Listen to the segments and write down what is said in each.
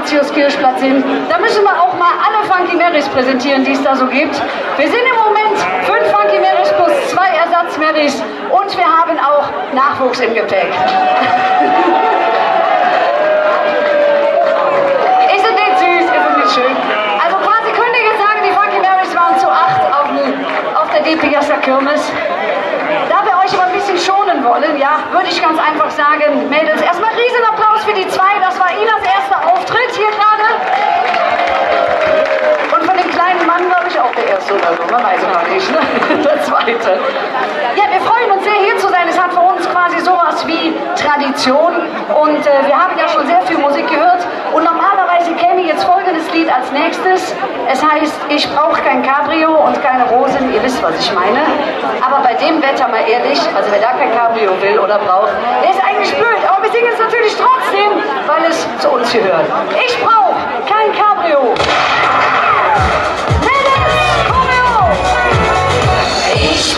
Mauritiuskirchplatz sind, da müssen wir auch mal alle Funky Marys präsentieren, die es da so gibt. Wir sind im Moment 5 Funky Marys plus 2 Ersatz-Marys und wir haben auch Nachwuchs im Gepäck. Ist es nicht süß? Ist es nicht schön? Also quasi könnte ich jetzt sagen, die Funky Marys waren zu 8 auf der DP Piazza Kirmes. Da wir euch aber ein bisschen schonen wollen, ja, würde ich ganz einfach sagen, Mädels, erstmal riesen Applaus für die 2, das war Inas erster Auftritt hier gerade. Und von dem kleinen Mann, glaube ich, auch der erste oder so, man weiß es noch nicht, ne? Der zweite. Ja, wir freuen uns sehr, hier zu sein. Es hat für uns quasi sowas wie Tradition und wir haben ja schon sehr viel Musik gehört und normalerweise käme jetzt folgendes Lied als nächstes. Es heißt, ich brauche kein Cabrio und keine Rosen, ihr wisst, was ich meine. Aber bei dem Wetter mal ehrlich, also wer da kein Cabrio will oder braucht, der ist eigentlich blöd, aber wir singen es natürlich trotzdem, weil es zu uns gehört. Ich brauche kein Cabrio. Ich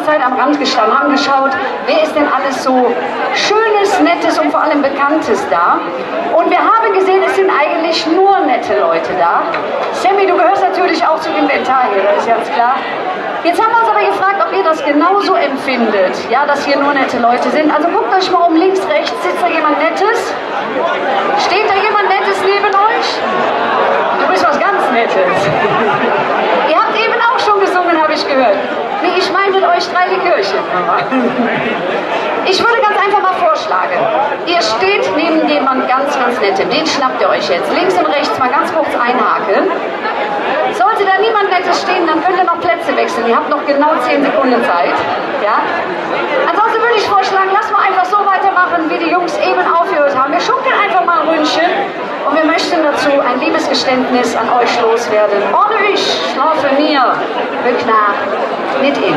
Zeit am Rand gestanden, haben geschaut, wer ist denn alles so Schönes, Nettes und vor allem Bekanntes da. Und wir haben gesehen, es sind eigentlich nur nette Leute da. Sammy, du gehörst natürlich auch zum Inventar hier, das ist ganz klar. Jetzt haben wir uns aber gefragt, ob ihr das genauso empfindet, ja, dass hier nur nette Leute sind. Also guckt euch mal um, links, rechts, sitzt da jemand Nettes? Steht da jemand Nettes neben euch? Du bist was ganz Nettes. Ihr habt eben auch schon gesungen, habe ich gehört. Nee, ich meine mit euch drei die Kirche. Ich würde ganz einfach mal vorschlagen, ihr steht neben jemand ganz Nettem, den schnappt ihr euch jetzt. Links und rechts mal ganz kurz einhaken. Sollte da niemand Nettes stehen, dann könnt ihr noch Plätze wechseln. Ihr habt noch genau 10 Sekunden Zeit. Ja? Ansonsten würde ich vorschlagen, lass mal einfach so weitermachen, wie die Jungs eben aufgehört haben. Wir schunkeln einfach mal ein Ründchen und wir möchten dazu ein Liebesgeständnis an euch loswerden. Ohne ich schlafe mir, Bückner, mit ihm.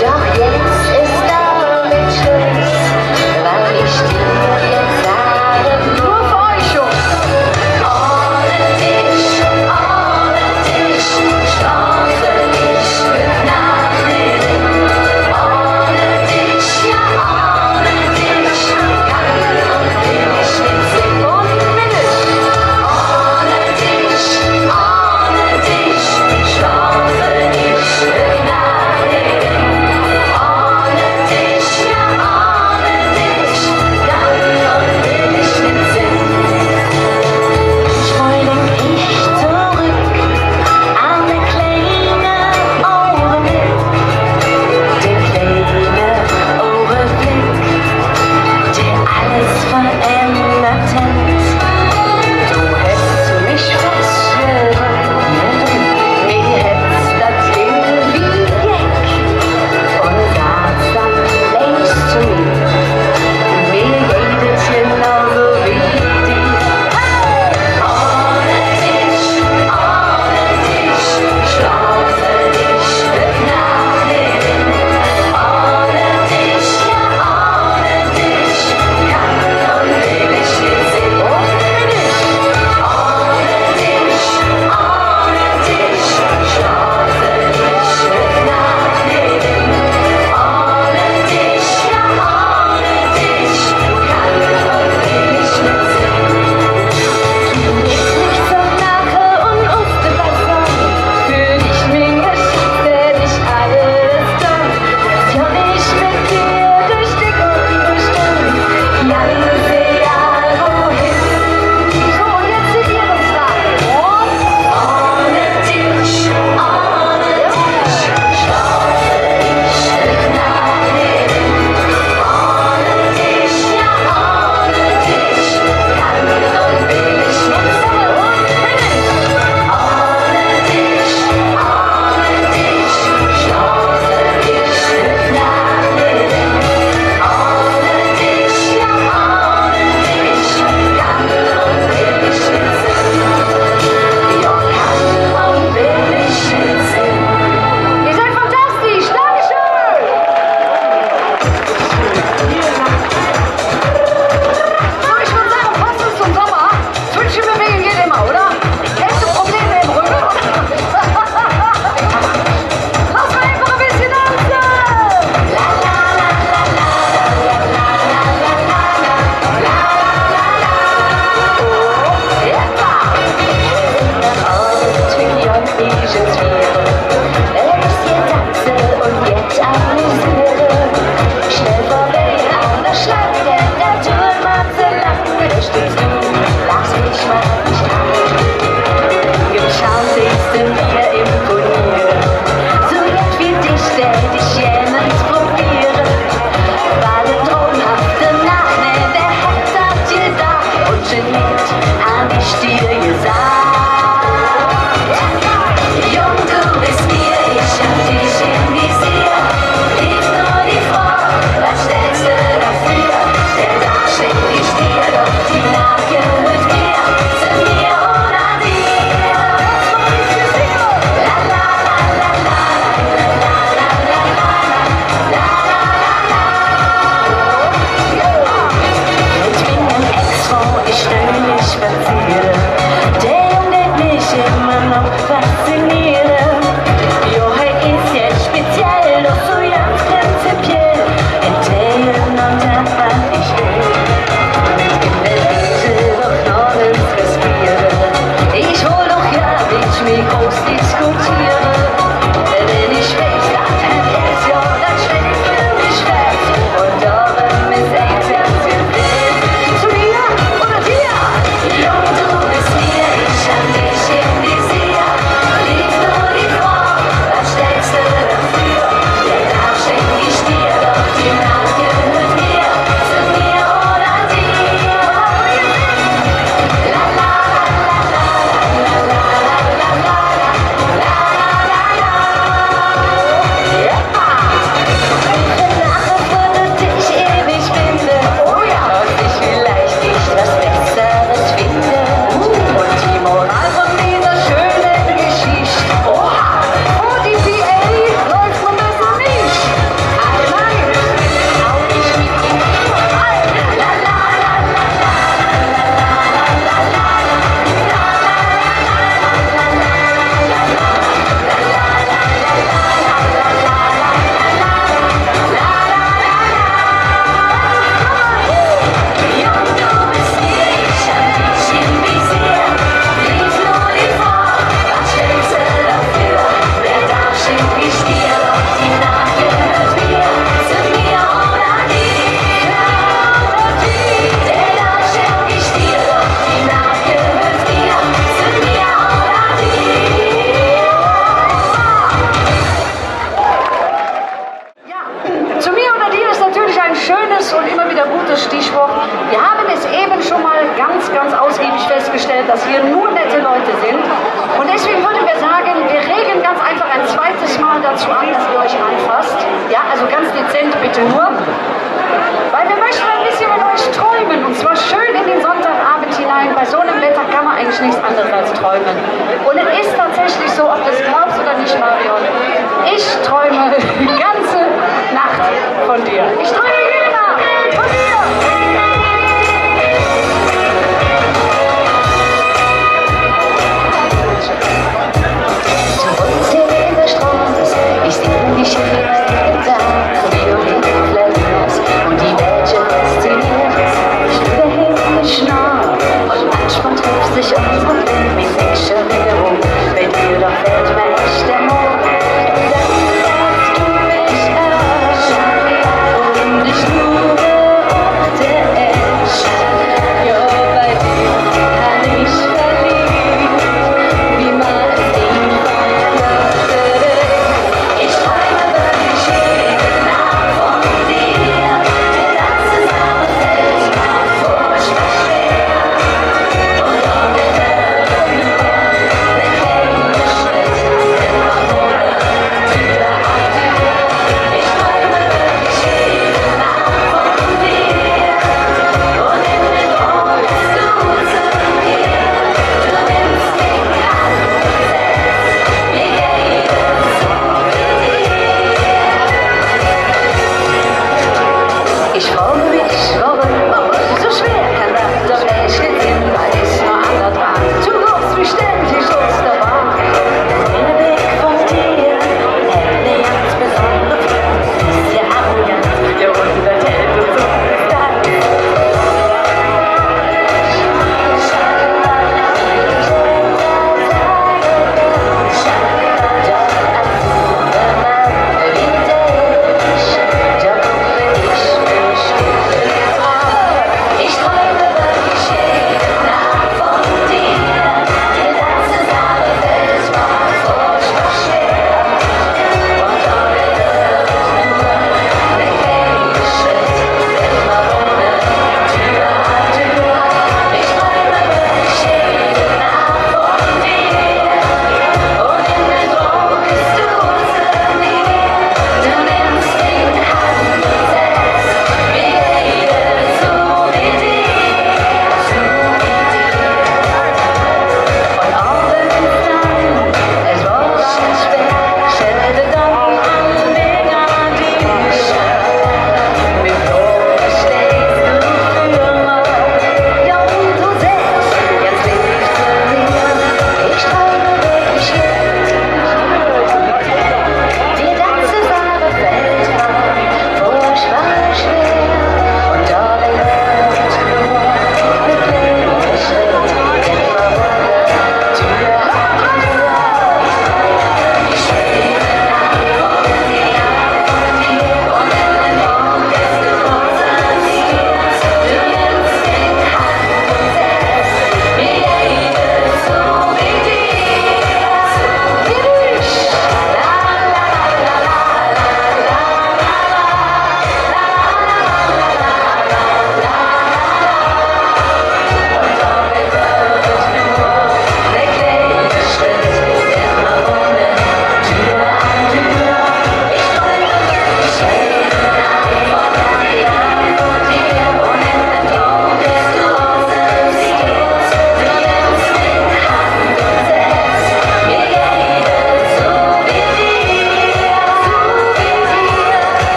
Doch jetzt hier nur nette Leute sind. Und deswegen würden wir sagen, wir regen ganz einfach ein zweites Mal dazu an, dass ihr euch anfasst. Ja, also ganz dezent bitte nur. Weil wir möchten ein bisschen mit euch träumen. Und zwar schön in den Sonntagabend hinein. Bei so einem Wetter kann man eigentlich nichts anderes als träumen. Und es ist tatsächlich so, ob du es glaubst oder nicht, Marion. Ich träume die ganze Nacht von dir. Ich träume jede Nacht von dir. Ich sehe dich jeden Tag, Violinfläschers und die Mädchen fasziniert. Ich will der Himmel schnarrt und manchmal trifft sich unser Blick wie Fischerinnerung. Mit dir doch fällt mir echt der Mond. Und dann sagst du mich an und ich ruhe auf der Esch. Ja, bei dir kann ich verliebt, wie man ihn verlacht. Ich träume wirklich jede Nacht von dir. Das ist aber fällt mir furchtbar schwer. Und ohne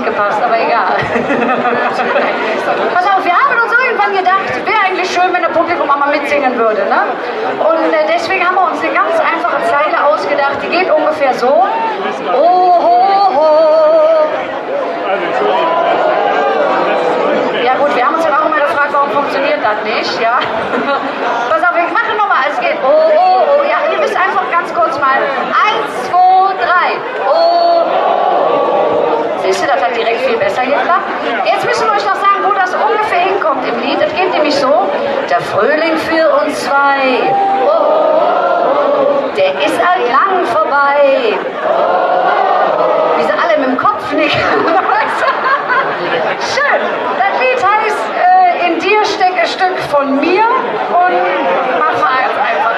gepasst, aber egal. Pass auf, wir haben uns irgendwann gedacht, wäre eigentlich schön, wenn das Publikum auch mal mitsingen würde. Ne? Und deswegen haben wir uns eine ganz einfache Zeile ausgedacht, die geht ungefähr so. Oh, ho, ho. Ja gut, wir haben uns dann auch immer gefragt, warum funktioniert das nicht, ja? Pass auf, wir machen nochmal, es geht. Oh, oh, oh. Ja, ihr müsst einfach ganz kurz mal. 1, 2, 3. Oh. Siehst du, das hat direkt viel besser geklappt. Jetzt müssen wir euch noch sagen, wo das ungefähr hinkommt im Lied. Das geht nämlich so. Der Frühling für uns zwei. Oh, der ist halt lang vorbei. Wie sie alle mit dem Kopf nicken. Schön. Das Lied heißt In dir steckt ein Stück von mir und machen wir jetzt einfach.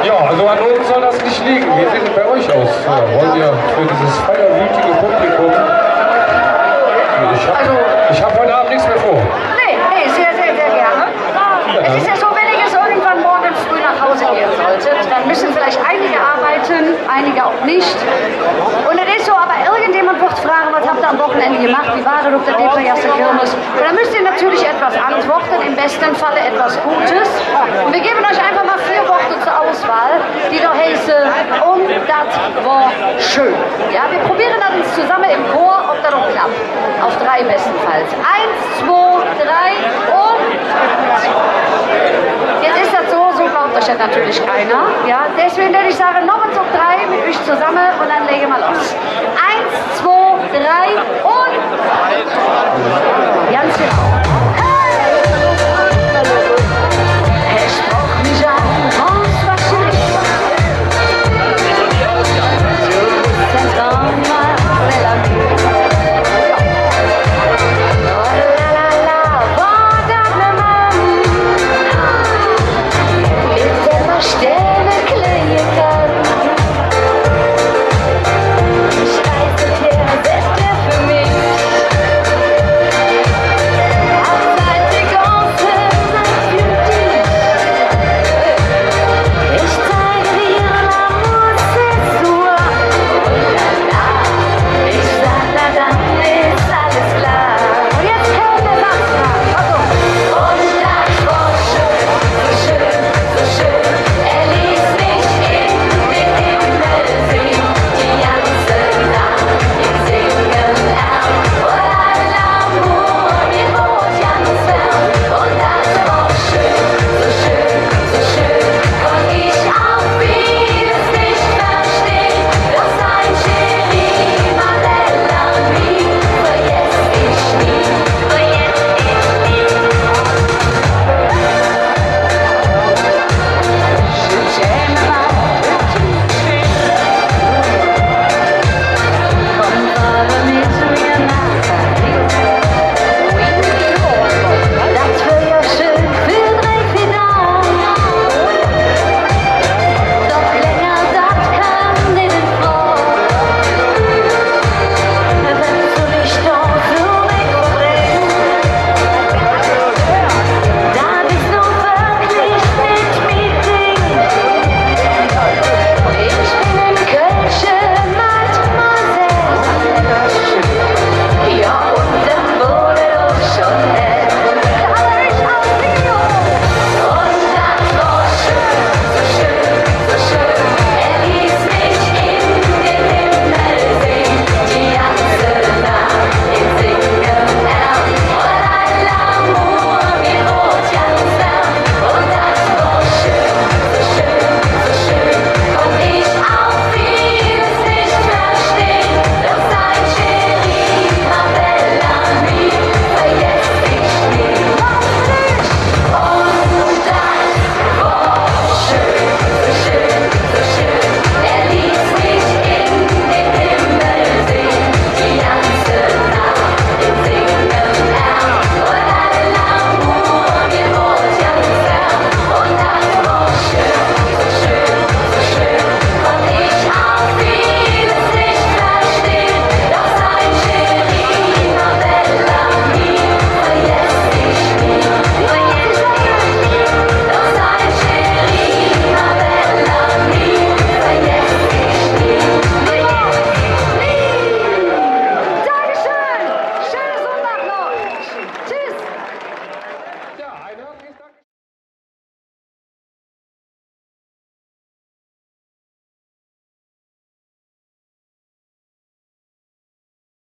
Ja, also an uns soll das nicht liegen. Wie sieht es bei euch aus? Wollt ihr für dieses feierwütige Publikum? Ich hab heute Abend nichts mehr vor. Nee, sehr, sehr, sehr gerne. Es ist ja so, wenn ihr jetzt irgendwann morgen früh nach Hause gehen solltet, dann müssen vielleicht einige arbeiten, einige auch nicht. Und es ist so, aber irgendjemand wird fragen, was habt ihr am Wochenende gemacht, wie war das auf der Deperjasse Kirmes? Und dann müsst ihr natürlich etwas antworten, im besten Falle etwas Gutes. Und wir geben euch einfach mal 4 Worte zur Auswahl, die da heißen, und das war schön. Ja, wir probieren dann zusammen im Chor, ob das noch klappt. Auf 3 bestenfalls. 1, 2, 3 und... Jetzt ist das so glaubt euch das natürlich keiner. Ja, deswegen würde ich sagen, noch so 3 mit euch zusammen und dann legen wir los. 1, 2, 3 und...